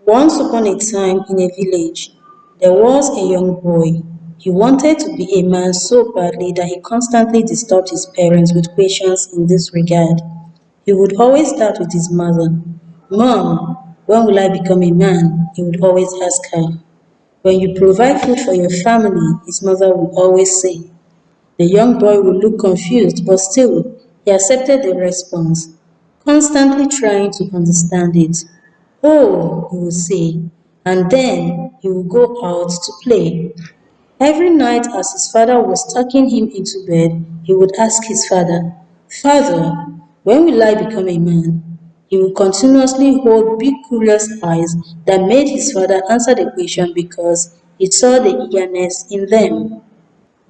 Once upon a time in a village, there was a young boy. He wanted to be a man so badly that he constantly disturbed his parents with questions in this regard. He would always start with his mother. Mom, when will I become a man? He would always ask her. When you provide food for your family, his mother would always say. The young boy would look confused, but still, he accepted the response, constantly trying to understand it. Oh, he would say, and then he would go out to play. Every night, as his father was tucking him into bed, he would ask his father, Father, when will I become a man? He would continuously hold big, curious eyes that made his father answer the question because he saw the eagerness in them.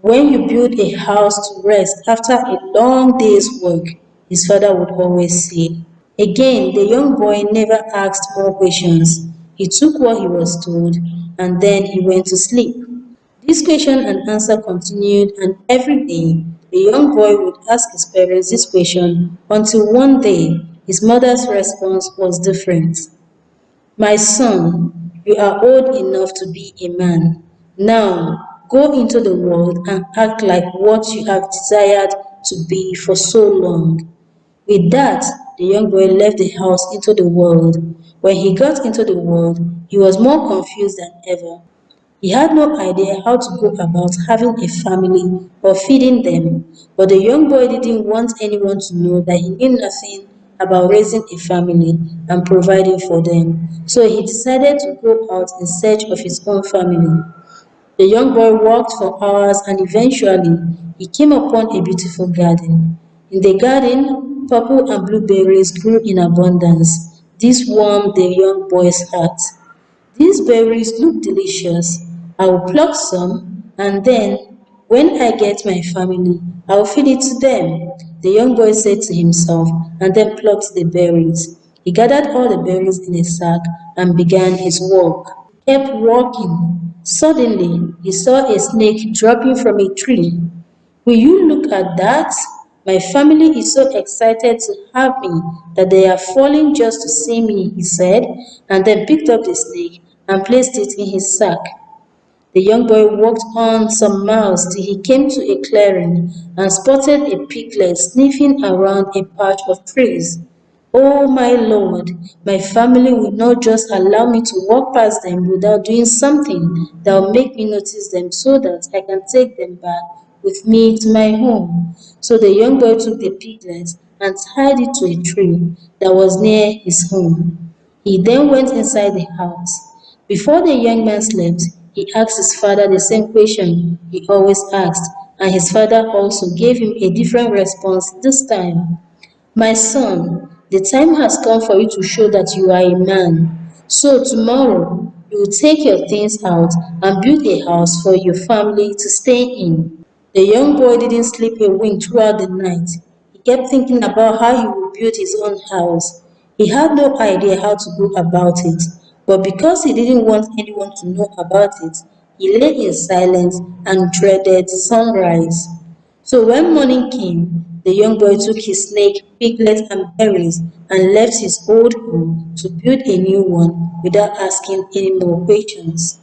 When you build a house to rest after a long day's work, his father would always say. Again, the young boy never asked more questions. He took what he was told and then he went to sleep. This question and answer continued, and every day the young boy would ask his parents this question until one day his mother's response was different. My son, you are old enough to be a man. Now go into the world and act like what you have desired to be for so long. With that, the young boy left the house into the world. When he got into the world, he was more confused than ever. He had no idea how to go about having a family or feeding them, but the young boy didn't want anyone to know that he knew nothing about raising a family and providing for them. So he decided to go out in search of his own family. The young boy walked for hours and eventually he came upon a beautiful garden. In the garden, purple and blueberries grew in abundance. This warmed the young boy's heart. These berries look delicious. I will pluck some and then, when I get my family, I will feed it to them. The young boy said to himself and then plucked the berries. He gathered all the berries in a sack and began his walk. He kept walking. Suddenly, he saw a snake dropping from a tree. Will you look at that? My family is so excited to have me that they are falling just to see me, he said, and then picked up the snake and placed it in his sack. The young boy walked on some miles till he came to a clearing and spotted a piglet sniffing around a patch of trees. Oh my Lord, my family will not just allow me to walk past them without doing something that will make me notice them so that I can take them back with me to my home. So the young boy took the piglet and tied it to a tree that was near his home. He then went inside the house. Before the young man slept, he asked his father the same question he always asked, and his father also gave him a different response this time. My son, the time has come for you to show that you are a man. So tomorrow, you will take your things out and build a house for your family to stay in. The young boy didn't sleep a wink throughout the night. He kept thinking about how he would build his own house. He had no idea how to go about it, but because he didn't want anyone to know about it, he lay in silence and dreaded sunrise. So when morning came, the young boy took his snake, piglet, and berries and left his old home to build a new one without asking any more questions.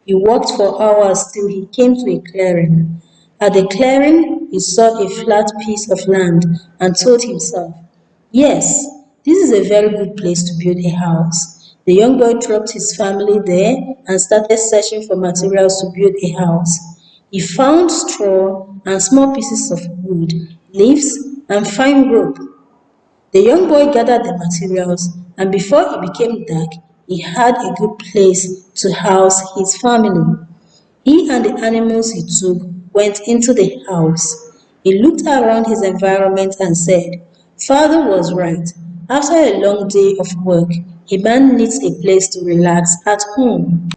He walked for hours till he came to a clearing. At the clearing, he saw a flat piece of land and told himself, Yes, this is a very good place to build a house. The young boy dropped his family there and started searching for materials to build a house. He found straw and small pieces of wood, leaves, and fine rope. The young boy gathered the materials, and before it became dark, he had a good place to house his family. He and the animals he took went into the house. He looked around his environment and said, Father was right. After a long day of work, a man needs a place to relax at home.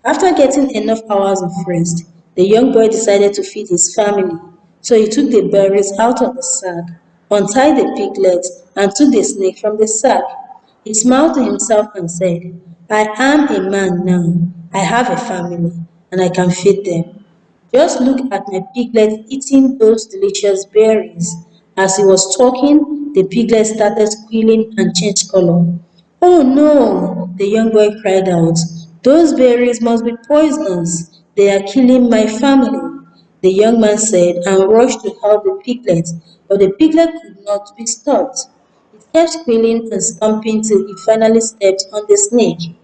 After getting enough hours of rest, the young boy decided to feed his family. So he took the berries out of the sack, untied the piglet, and took the snake from the sack. He smiled to himself and said, I am a man now. I have a family, and I can feed them. Just look at my piglet eating those delicious berries. As he was talking, the piglet started squealing and changed color. Oh no, the young boy cried out. Those berries must be poisonous. They are killing my family. The young man said and rushed to help the piglet, but the piglet could not be stopped. It kept squealing and stomping till it finally stepped on the snake.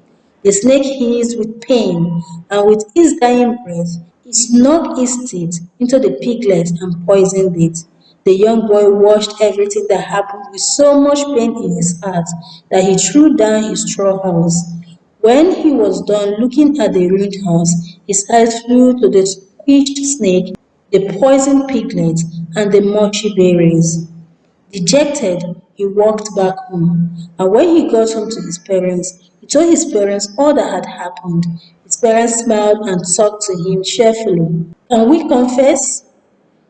The snake hissed with pain, and with his dying breath, he snuck his teeth into the piglet and poisoned it. The young boy watched everything that happened with so much pain in his heart that he threw down his straw house. When he was done looking at the ruined house, his eyes flew to the squished snake, the poisoned piglet, and the mushy berries. Dejected, he walked back home, and when he got home to his parents, he told his parents all that had happened. His parents smiled and talked to him cheerfully. Can we confess?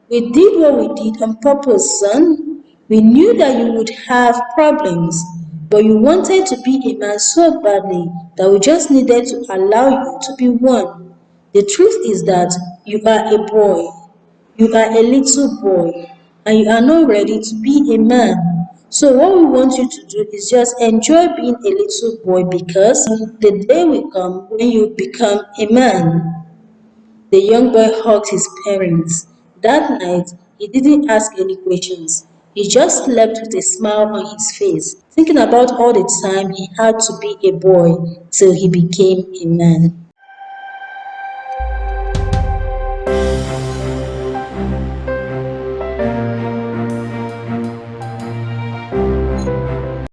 We did what we did on purpose, son. We knew that you would have problems, but you wanted to be a man so badly that we just needed to allow you to be one. The truth is that you are a boy. You are a little boy, and you are not ready to be a man. So what we want you to do is just enjoy being a little boy because the day will come when you become a man. The young boy hugged his parents. That night, he didn't ask any questions. He just slept with a smile on his face, thinking about all the time he had to be a boy till he became a man.